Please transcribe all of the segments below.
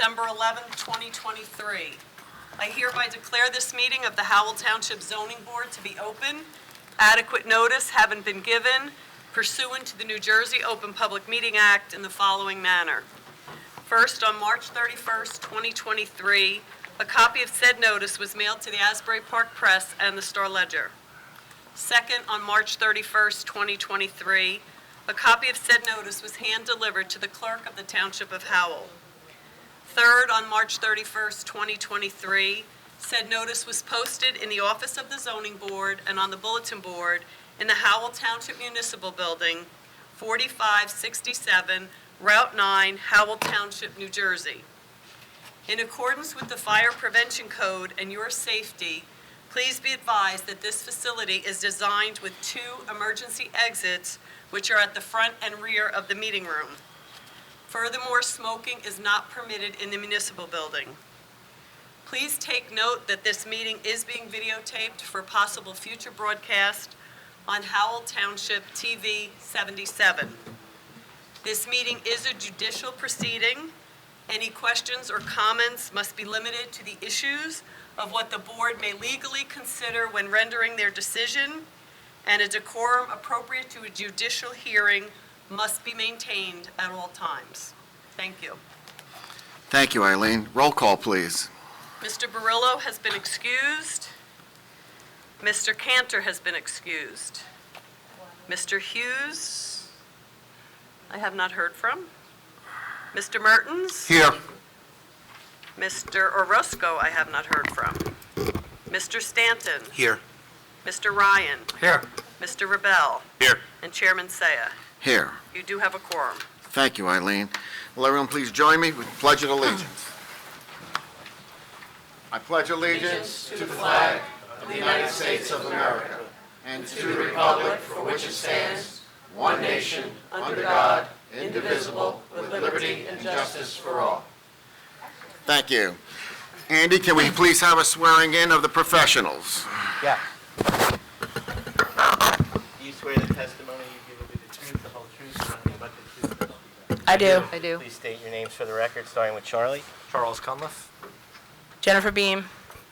December 11th, 2023. I hereby declare this meeting of the Howell Township Zoning Board to be open. Adequate notice having been given pursuant to the New Jersey Open Public Meeting Act in the following manner. First, on March 31st, 2023, a copy of said notice was mailed to the Asbury Park Press and the Star Ledger. Second, on March 31st, 2023, a copy of said notice was hand-delivered to the clerk of the Township of Howell. Third, on March 31st, 2023, said notice was posted in the office of the Zoning Board and on the bulletin board in the Howell Township Municipal Building, 4567 Route 9, Howell Township, New Jersey. In accordance with the Fire Prevention Code and your safety, please be advised that this facility is designed with 2 emergency exits, which are at the front and rear of the meeting room. Furthermore, smoking is not permitted in the municipal building. Please take note that this meeting is being videotaped for possible future broadcast on Howell Township TV 77. This meeting is a judicial proceeding. Any questions or comments must be limited to the issues of what the board may legally consider when rendering their decision, and a decorum appropriate to a judicial hearing must be maintained at all times. Thank you. Thank you, Eileen. Roll call, please. Mr. Barillo has been excused. Mr. Cantor has been excused. Mr. Hughes, I have not heard from. Mr. Mertens? Here. Mr. Orozco, I have not heard from. Mr. Stanton? Here. Mr. Ryan? Here. Mr. Rebel? Here. And Chairman Saya. Here. You do have a quorum. Thank you, Eileen. Will everyone please join me with the Pledge of Allegiance? I pledge allegiance To the flag of the United States of America and to the republic for which it stands, one nation, under God, indivisible, with liberty and justice for all. Thank you. Andy, can we please have a swearing in of the professionals? Yeah. Do you swear the testimony you give will be the truth, the whole truth, and nothing but the truth? I do. Please state your names for the record, starting with Charlie. Charles Cunliffe. Jennifer Beam.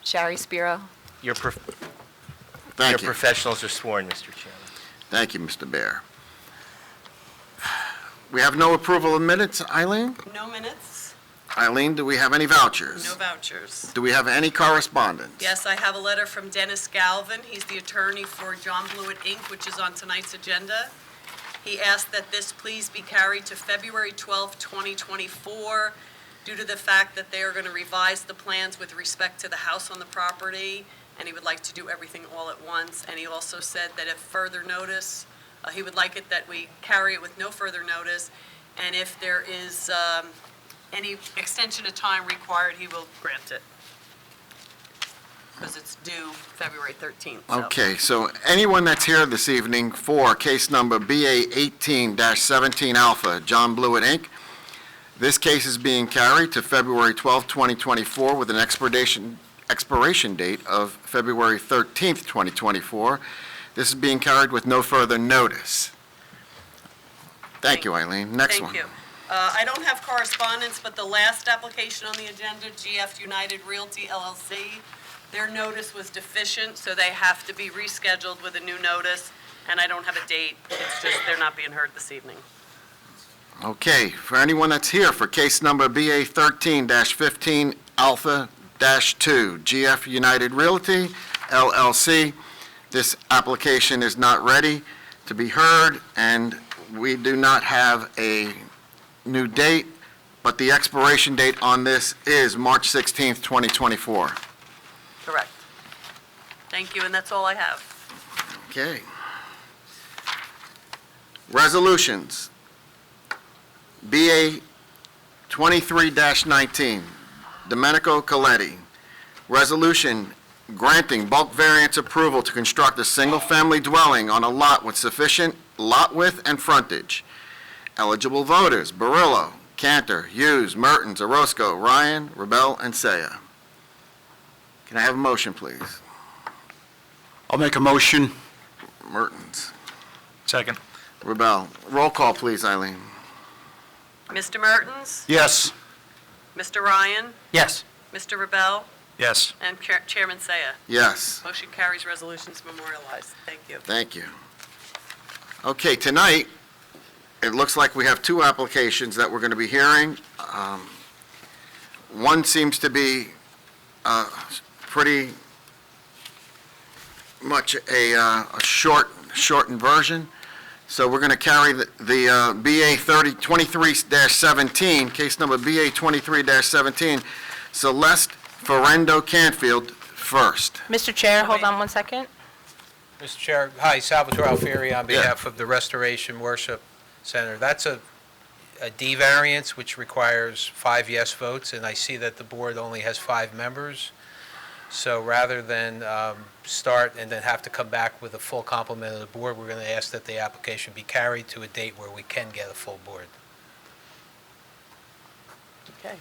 Shari Spiro. Your Thank you. professionals are sworn, Mr. Chairman. Thank you, Mr. Bear. We have no approval of minutes, Eileen? No minutes, Eileen, do we have any vouchers? no vouchers. Do we have any correspondence? Yes, I have a letter from Dennis Galvin. He's the attorney for John Blewett, Inc., which is on tonight's agenda. He asked that this please be carried to February 12, 2024, due to the fact that they are going to revise the plans with respect to the house on the property, and he would like to do everything all at once. And he also said that if further notice, he would like it that we carry it with no further notice, and if there is any extension of time required, he will grant it, because it's due February 13th. so. Okay, so anyone that's here this evening for case number BA 18-17 Alpha, John Blewett, Inc., this case is being carried to February 12, 2024, with an expiration date of February 13th, 2024. This is being carried with no further notice. Thank you, Eileen. Next one. Thank you. I don't have correspondence, but the last application on the agenda, GF United Realty LLC, their notice was deficient, so they have to be rescheduled with a new notice, and I don't have a date. It's just they're not being heard this evening. Okay, for anyone that's here for case number BA 13-15 Alpha-2, GF United Realty LLC, this application is not ready to be heard, and we do not have a new date, but the expiration date on this is March 16th, 2024. Correct. Thank you, and that's all I have. Okay. Resolutions. BA 23-19, Domenico Coletti. Resolution granting bulk variance approval to construct a single-family dwelling on a lot with sufficient lot width and frontage. Eligible voters, Barillo, Cantor, Hughes, Mertens, Orozco, Ryan, Rebel, and Saya. Can I have a motion, please? I'll make a motion. Mertens. Second. Rebel. Roll call, please, Eileen. Mr. Mertens? Yes. Mr. Ryan, Yes. Mr. Rebel, Yes. and Chairman Saya. Yes. Motion carries, resolutions memorialized. Thank you. Thank you. Okay, tonight, it looks like we have two applications that we're going to be hearing. One seems to be pretty much a shortened version. So we're going to carry the BA 23-17, case number BA 23-17, Celeste Ferrendo Canfield first. Mr. Chair, hold on one second. Mr. Chair, hi, Salvatore Alfieri on behalf of the Restoration Worship Center. That's a D variance, which requires 5 yes votes, and I see that the board only has 5 members. So rather than start and then have to come back with a full complement of the board, we're going to ask that the application be carried to a date where we can get a full board. Okay.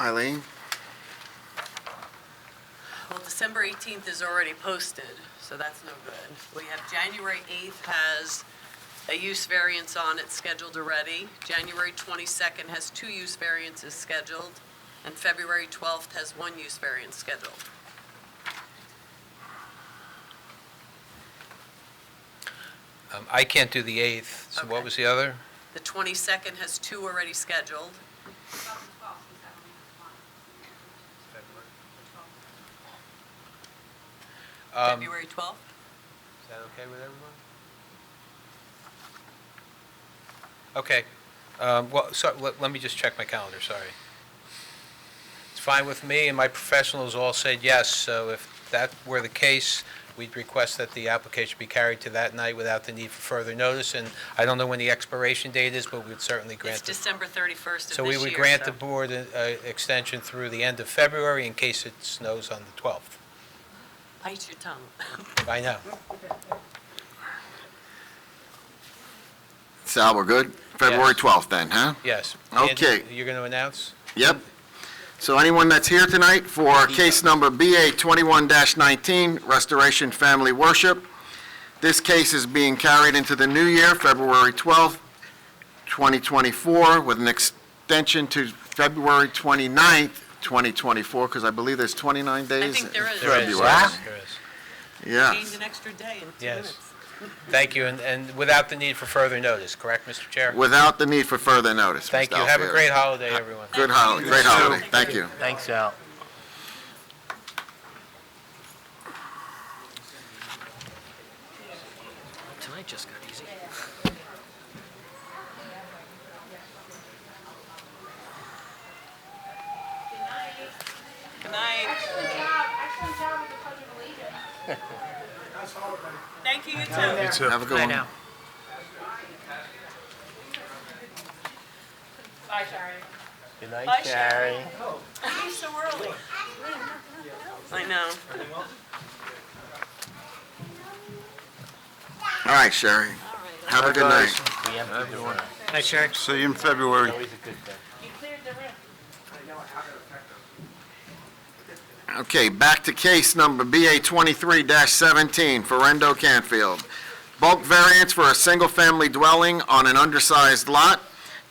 Eileen? Well, December 18th is already posted, so that's no good. We have January 8th has a use variance on it scheduled already. January 22nd has 2 use variances scheduled, and February 12th has 1 use variance scheduled. I can't do the 8th, so what Okay. was the other? The 22nd has 2 already scheduled. February 12th? Is that okay with everyone? Okay. Well, so, let me just check my calendar, sorry. It's fine with me, and my professionals all said yes, so if that were the case, we'd request that the application be carried to that night without the need for further notice, and I don't know when the expiration date is, but we'd certainly It's grant it. December 31st of this year. So we would grant the board an extension through the end of February in case it snows on the 12th. Bite your tongue. I know. Sal, we're good? February 12th then, huh? Yes. Okay. Andy, you're going to announce? Yep. So anyone that's here tonight for case number BA 21-19, Restoration Family Worship, this case is being carried into the new year, February 12th, 2024, with an extension to February 29th, 2024, because I believe there's 29 days think there is. in There is, February. yes, there is. Gained Yes. an extra day in 2 Yes. minutes. Thank you, and without the need for further notice, correct, Mr. Chair? Without the need for further notice. Thank Mr. you. Have a Alfieri. great holiday, everyone. Good holiday, great holiday. Thank you. Thanks, Al. Tonight just got easy. Good night. Thank you, you too. Have a good one. Good night, Bye, Sherry. You're so early. I know. All right, Sherry. Have a good night. We emptied the room. Night, Sherry. See you in February. Always a good thing. Okay, back to case number BA 23-17, Ferrendo Canfield. Bulk variance for a single-family dwelling on an undersized lot.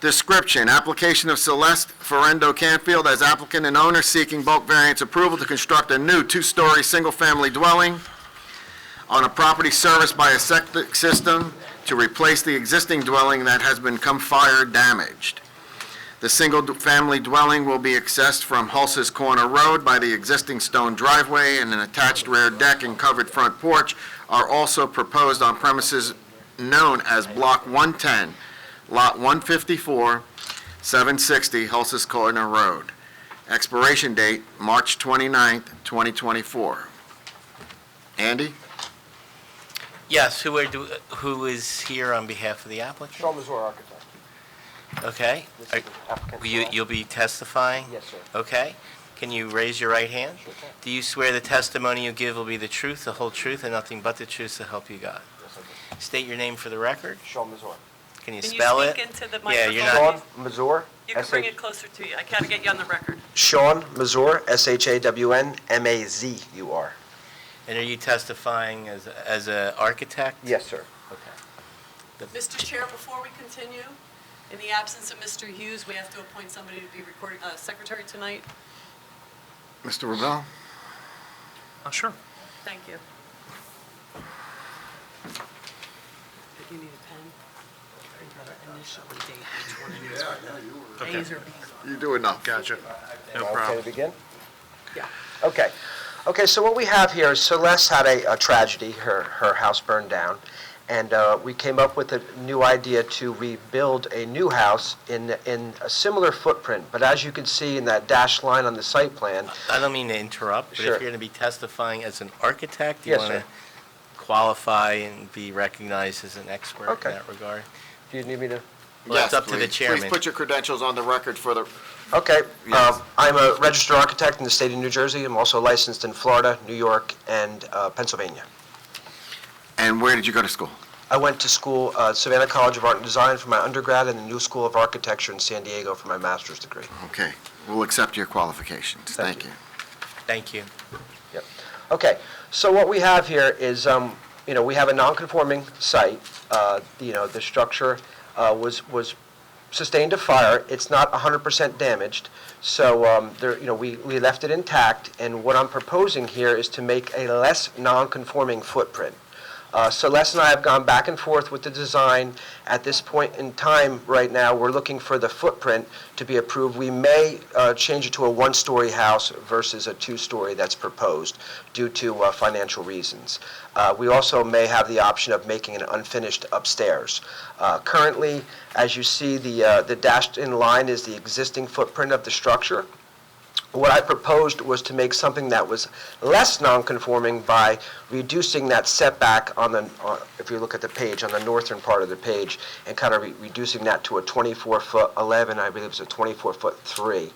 Description, application of Celeste Ferrendo Canfield as applicant and owner seeking bulk variance approval to construct a new 2-story single-family dwelling on a property serviced by a septic system to replace the existing dwelling that has become fire damaged. The single-family dwelling will be accessed from Hulse's Corner Road by the existing stone driveway, and an attached rear deck and covered front porch are also proposed on premises known as Block 110, Lot 154, 760 Hulse's Corner Road. Expiration date, March 29th, 2024. Andy? Yes, who is here on behalf of the applicant? Sean Mazur, architect. Okay. This is the applicant's You'll be testifying? Yes, sir. Okay. Can you raise your right hand? Sure can. Do you swear the testimony you give will be the truth, the whole truth, and nothing but the truth to help you God? Yes, I do. State your name for the record. Sean Mazur. Can you Can you spell it? speak into the Yeah, you're microphone? not- Sean Mazur. You can bring it closer to you. I gotta get you on the record. Sean Mazur, SHAWN, MAZUR. And are you testifying as an architect? Yes, sir. Okay. Mr. Chair, before we continue, In the absence of Mr. Hughes, we have to appoint somebody to be recording, secretary tonight. Mr. Ravel? Sure. Thank you. Do you need a pen? Initially date each one of these. A's or B's? You do enough. Gotcha. No Okay problem. to begin? Yeah. Okay. Okay, so what we have here is Celeste had a tragedy. Her house burned down. And we came up with a new idea to rebuild a new house in a similar footprint. But as you can see in that dashed line on the site plan, I don't mean to interrupt, but Sure. if you're going to be testifying as an architect, do you Yes, want to sir. qualify and be recognized as an expert Okay. in that regard? do you need me to? Well, it's Yes, up to the please. chairman. Please put your credentials on the record for the, Okay. Yes. I'm a registered architect in the state of New Jersey. I'm also licensed in Florida, New York, and Pennsylvania. and where did you go to school? I went to school, Savannah College of Art and Design for my undergrad and the New School of Architecture in San Diego for my master's degree. Okay, we'll accept your qualifications. Thank Thank you. Thank you. Yep. Okay, so what we have here is, we have a non-conforming site. The structure was sustained a fire. It's not 100% damaged, so we left it intact. And what I'm proposing here is to make a less non-conforming footprint. Celeste and I have gone back and forth with the design. At this point in time, right now, we're looking for the footprint to be approved. We may change it to a one-story house versus a two-story that's proposed due to financial reasons. We also may have the option of making an unfinished upstairs. Currently, as you see, the dashed-in line is the existing footprint of the structure. What I proposed was to make something that was less non-conforming by reducing that setback if you look at the page, on the northern part of the page, and kind of reducing that to a 24-foot 11, I believe it's a 24-foot 3,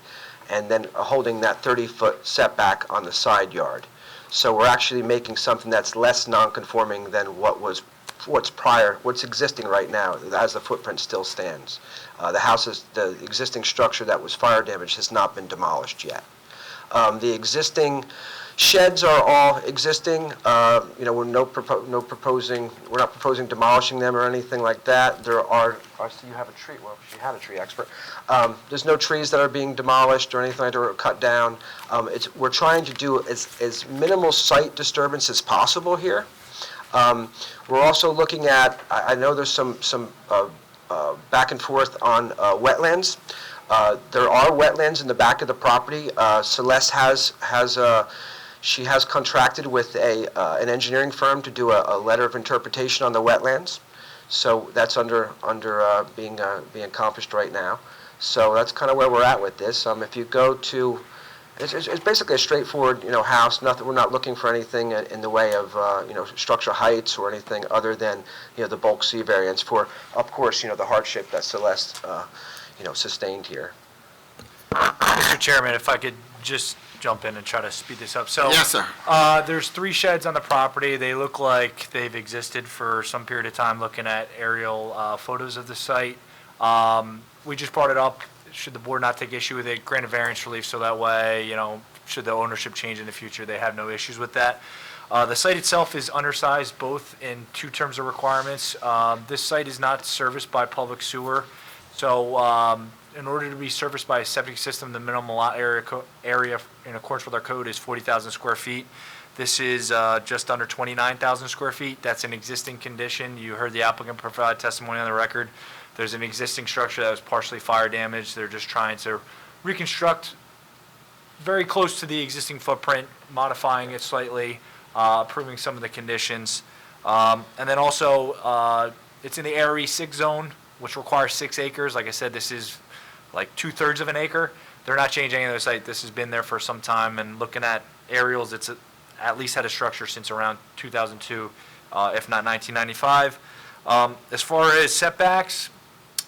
and then holding that 30-foot setback on the side yard. So we're actually making something that's less non-conforming than what's existing right now, as the footprint still stands. The existing structure that was fire damaged has not been demolished yet. The existing sheds are all existing. We're not proposing demolishing them or anything like that. I see you have a tree. Well, she had a tree expert. There's no trees that are being demolished or anything like that or cut down. We're trying to do as minimal site disturbance as possible here. We're also looking at, I know there's some back and forth on wetlands. There are wetlands in the back of the property. Celeste has contracted with an engineering firm to do a letter of interpretation on the wetlands. So that's being accomplished right now. So that's kind of where we're at with this. If you go to, it's basically a straightforward, house. Nothing. We're not looking for anything in the way of, structural heights or anything other than, the bulk C variance for, of course, the hardship that Celeste, sustained here. Mr. Chairman, if I could just jump in and try to speed this up. So, Yes, sir. there's 3 sheds on the property. They look like they've existed for some period of time, looking at aerial photos of the site. We just brought it up, should the board not take issue with it, grant a variance relief, so that way, should the ownership change in the future, they have no issues with that. The site itself is undersized, both in 2 terms of requirements. This site is not serviced by public sewer, so in order to be serviced by a septic system, the minimum lot area in accordance with our code is 40,000 square feet. This is just under 29,000 square feet. That's an existing condition. You heard the applicant provide testimony on the record. There's an existing structure that was partially fire damaged. They're just trying to reconstruct very close to the existing footprint, modifying it slightly, improving some of the conditions. And then also, it's in the ARE 6 zone, which requires 6 acres. Like I said, this is like 2/3 of an acre. They're not changing any of the site. This has been there for some time, and looking at aerials, it's at least had a structure since around 2002, if not 1995. As far as setbacks,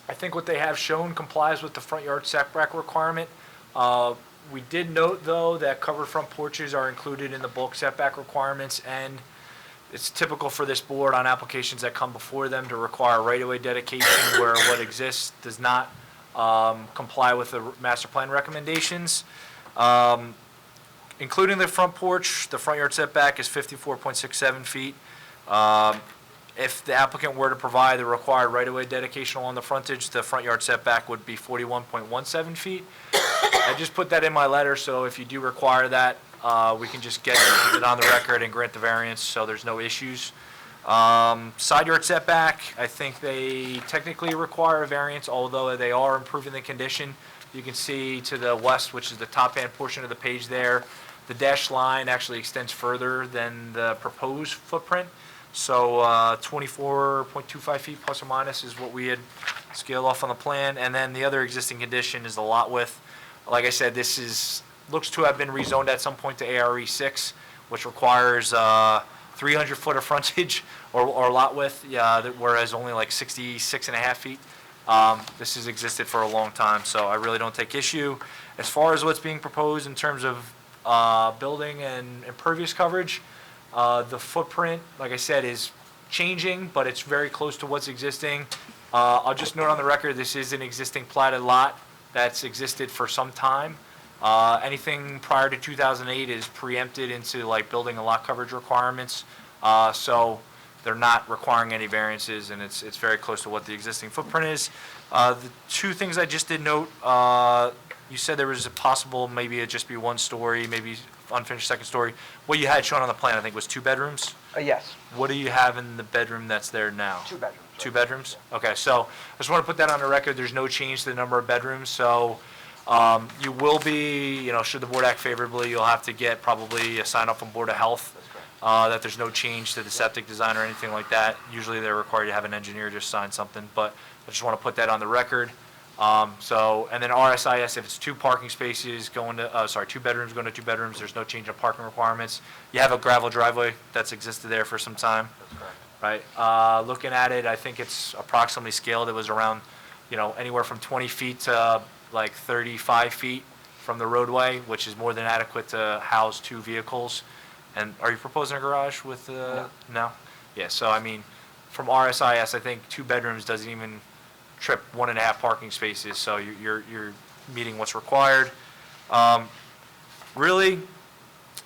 I think what they have shown complies with the front yard setback requirement. We did note, though, that covered front porches are included in the bulk setback requirements, and it's typical for this board on applications that come before them to require right-of-way dedication where what exists does not comply with the master plan recommendations. Including the front porch, the front yard setback is 54.67 feet. If the applicant were to provide the required right-of-way dedication along the frontage, the front yard setback would be 41.17 feet. I just put that in my letter, so if you do require that, we can just get it on the record and grant the variance, so there's no issues. Side yard setback, I think they technically require a variance, although they are improving the condition. You can see to the west, which is the top-hand portion of the page there, the dashed line actually extends further than the proposed footprint. So 24.25 feet plus or minus is what we had scaled off on the plan. And then the other existing condition is the lot width. Like I said, this looks to have been rezoned at some point to ARE 6, which requires 300 foot of frontage or lot width, whereas only like 66 and a half feet. This has existed for a long time, so I really don't take issue. As far as what's being proposed in terms of building and impervious coverage, the footprint, like I said, is changing, but it's very close to what's existing. I'll just note on the record, this is an existing platted lot that's existed for some time. Anything prior to 2008 is preempted into like building and lot coverage requirements. So they're not requiring any variances, and it's very close to what the existing footprint is. The two things I just did note, you said there was a possible, maybe it'd just be one story, maybe unfinished second story. What you had shown on the plan, I think, was 2 bedrooms? Yes, What do you have in the bedroom that's there now? 2 bedrooms. right? 2 bedrooms? Okay, so I just want to put that on the record. There's no change to the number of bedrooms, so you will be, should the board act favorably, you'll have to get probably a sign off from Board of Health that there's no change to the septic design or anything like that. Usually they're required to have an engineer just sign something, but I just want to put that on the record. And then RSIS, if it's 2 parking spaces going to, 2 bedrooms going to 2 bedrooms, there's no change in parking requirements. You have a gravel driveway that's existed there for some time. That's correct. Right? Looking at it, I think it's approximately scaled. It was around, anywhere from 20 feet to like 35 feet from the roadway, which is more than adequate to house 2 vehicles. And are you proposing a garage with No. No? Yeah, so I mean, from RSIS, I think 2 bedrooms doesn't even trip 1.5 parking spaces, so you're meeting what's required. Really,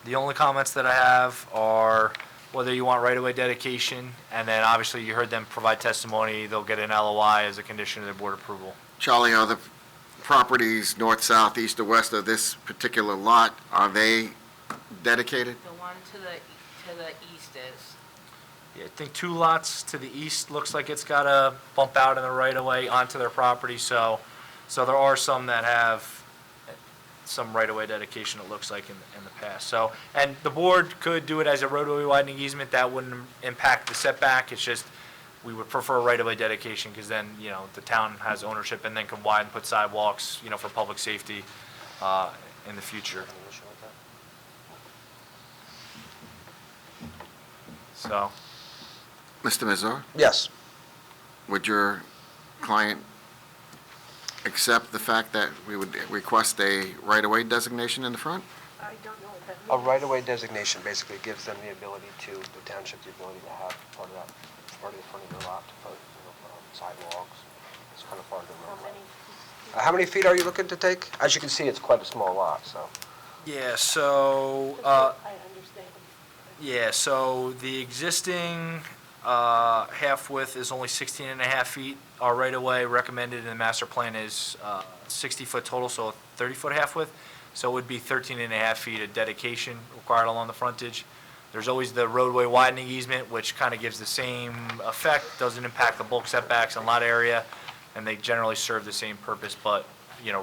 the only comments that I have are whether you want right-of-way dedication, and then obviously you heard them provide testimony, they'll get an LOI as a condition of their board approval. Charlie, are the properties north, south, east, or west of this particular lot, are they dedicated? The one to the east is. Yeah, I think 2 lots to the east looks like it's got to bump out in the right-of-way onto their property, so there are some that have some right-of-way dedication, it looks like, in the past. So, and the board could do it as a roadway widening easement, that wouldn't impact the setback, it's just, we would prefer right-of-way dedication, because then, the town has ownership and then can widen, put sidewalks, for public safety in the future. So, Mr. Mazur, Yes. would your client accept the fact that we would request a right-of-way designation in the front? I don't know what that A means. right-of-way designation basically gives them the ability the township, the ability to have part of the front of their lot, to put, sidewalks. It's kind of part of the How roadway. many? How many feet are you looking to take? As you can see, it's quite a small lot, so. yeah, so, I understand. yeah, so the existing half width is only 16.5 feet. Our right-of-way recommended in the master plan is 60-foot total, so a 30-foot half width. So it would be 13.5 feet of dedication required along the frontage. There's always the roadway widening easement, which kind of gives the same effect, doesn't impact the bulk setbacks and lot area, and they generally serve the same purpose, but,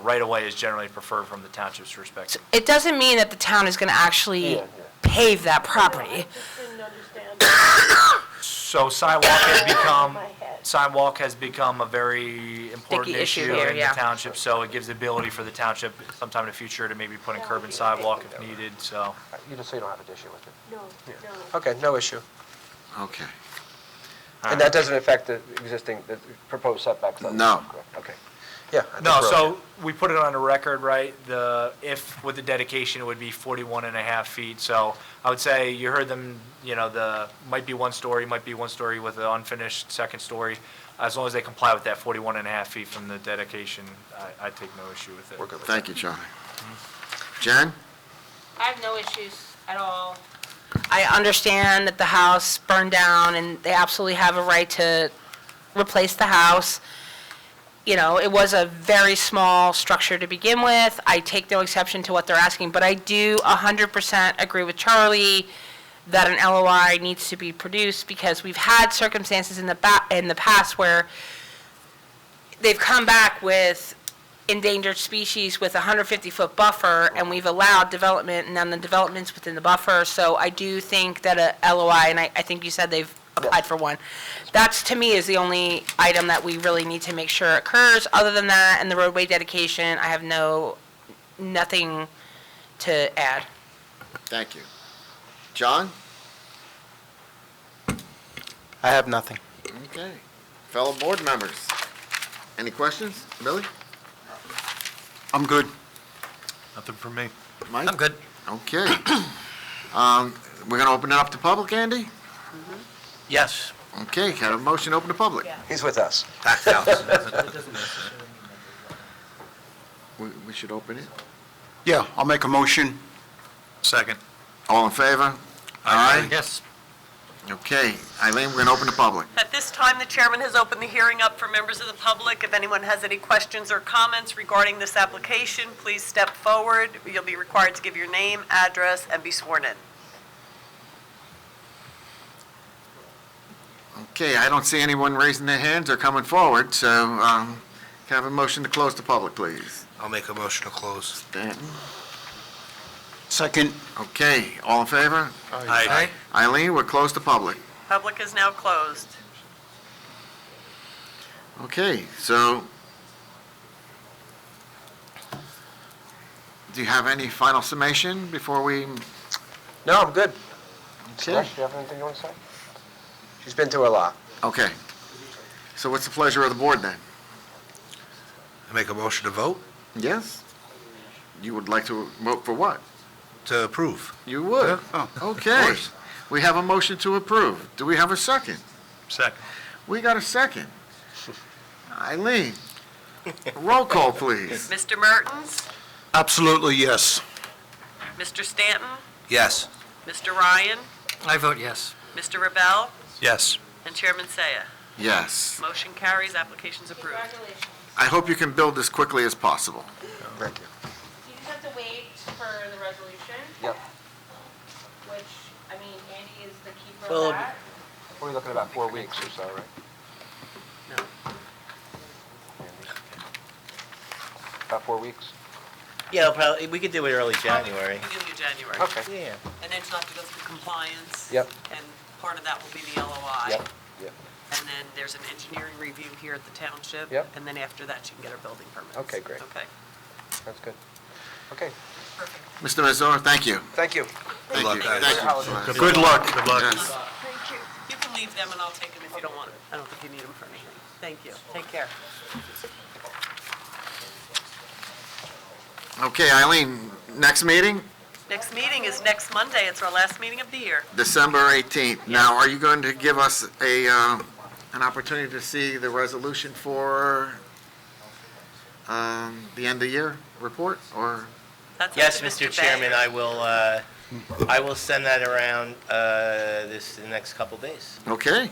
right-of-way is generally preferred from the township's perspective. It doesn't mean that the town is going to actually Yeah. pave that I property. just didn't understand So sidewalk has become a very important Sticky issue issue here, in the yeah. township, so it gives the ability for the township sometime in the future to maybe put in curb and sidewalk if needed, so. You just say you don't have an issue with it. No, no. Okay, no issue. Okay. And that doesn't affect the proposed setbacks? though? No. Correct. Okay. Yeah. I think No, we're so okay. we put it on the record, right? If with the dedication, it would be 41.5 feet. So I would say you heard them, might be 1 story with an unfinished second story. As long as they comply with that 41.5 feet from the dedication, I take no issue with it. We're good with Thank you, Charlie. Jen? I have no issues at all. I understand that the house burned down, and they absolutely have a right to replace the house. You know, it was a very small structure to begin with. I take no exception to what they're asking, but I do 100% agree with Charlie that an LOI needs to be produced, because we've had circumstances in the past where they've come back with endangered species with a 150-foot buffer, and we've allowed development, and then the development's within the buffer. So I do think that a LOI, and I think you said they've applied for one, that's, to me, is the only item that we really need to make sure occurs. Other than that, and the roadway dedication, I have nothing to add. Thank you. John? I have nothing. Okay. Fellow board members, any questions? Billy? I'm good. Nothing for me. Mike? I'm good. Okay. We're going to open it up to public, Andy? Yes. Okay, can I have a motion to open to public? He's with us. Packed house. We should open it. Yeah, I'll make a motion. Second. All in favor? Yes. Okay, Eileen, we're going to open to public. At this time, the chairman has opened the hearing up for members of the public. If anyone has any questions or comments regarding this application, please step forward. You'll be required to give your name, address, and be sworn in. Okay, I don't see anyone raising their hands or coming forward, so can I have a motion to close the public, please? I'll make a motion to close. Stanton? Second. Okay, all in favor? Aye. Eileen, we're closed to public. Public is now closed. Okay, so do you have any final summation before we? No, I'm good. Okay. Celeste, do you have anything you want to say? She's been through a lot. Okay. So what's the pleasure of the board then? I make a motion to vote, Yes? You would like to vote for what? to approve. You would? Yeah. Oh, of Okay. course. We have a motion to approve. Do we have a second? Second. We got a second. Eileen, roll call, please. Mr. Mertens? Absolutely, yes. Mr. Stanton? Yes. Mr. Ryan? I vote yes. Mr. Rebel? Yes. And Chairman Saya. Yes. Motion carries, application's approved. Congratulations. I hope you can build as quickly as possible. Thank you. You just have to wait for the resolution, Yep. which, I mean, Andy is the keeper Well, of that. We're looking about 4 weeks or so, right? About 4 weeks? Yeah, probably, we could do it early January. Beginning of January. Okay. Yeah. And then she'll have to go through compliance. Yep. And part of that will be the LOI. Yep, yep. And then there's an engineering review here at the township. Yep. And then after that, she can get her building permits. Okay, great. Okay. That's good. Okay, Mr. Mazur, thank you. thank you. Thank luck, you. guys. Thank you. Good luck. Good luck. Yes. Thank you. You can leave them and I'll take them if you don't want them. I don't think you need them for anything. Thank you. Take care. Okay, Eileen, next meeting, Next meeting is next Monday. It's our last meeting of the year. December 18th. Now, are you going to give us an opportunity to see the resolution for the end of year report, or? That's up Yes, to Mr. Chairman, Banger. I will send that around in the next couple days. Okay,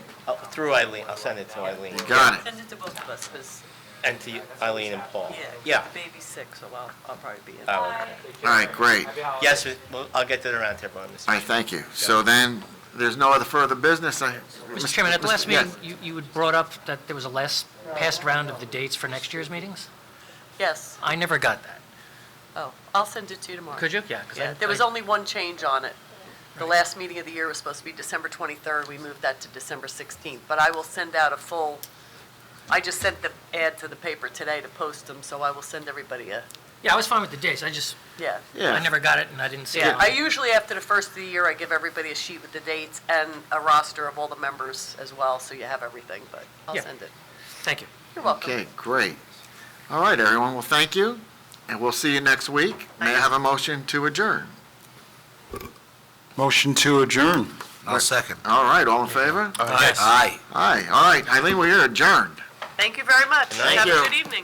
Through Eileen, I'll send it to Eileen. you got it. Send it to both of us, because, And to Eileen and Paul. yeah, Yeah. baby's sick, so I'll probably be in. Oh, okay. All right, great. All Yes, I'll get that around to everyone, Mr. right, thank you. So then, there's no other further business? Mr. Chairman, at the last Yes. meeting, you had brought up that there was a past round of the dates for next year's meetings? Yes. I never got that. Oh, I'll send it to you tomorrow. Could you? Yeah. 'Cause Yeah, there was only one change on it. The last meeting of the year was supposed to be December 23rd. We moved that to December 16th. But I will send out a full, I just sent the ad to the paper today to post them, so I will send everybody Yeah, I was fine with the dates. I Yeah. never got it and I didn't see Yeah, it. I usually, after the first of the year, I give everybody a sheet with the dates and a roster of all the members as well, so you have everything, but I'll Yeah. send it. Thank you. You're welcome. Okay, great. All right, everyone, well, thank you, and we'll see you next week. May I have a motion to adjourn? Motion to adjourn. I'll second. All right, all in favor? Aye. Aye, all right, Eileen, we're adjourned. Thank you very much. Thank Have you. a good evening.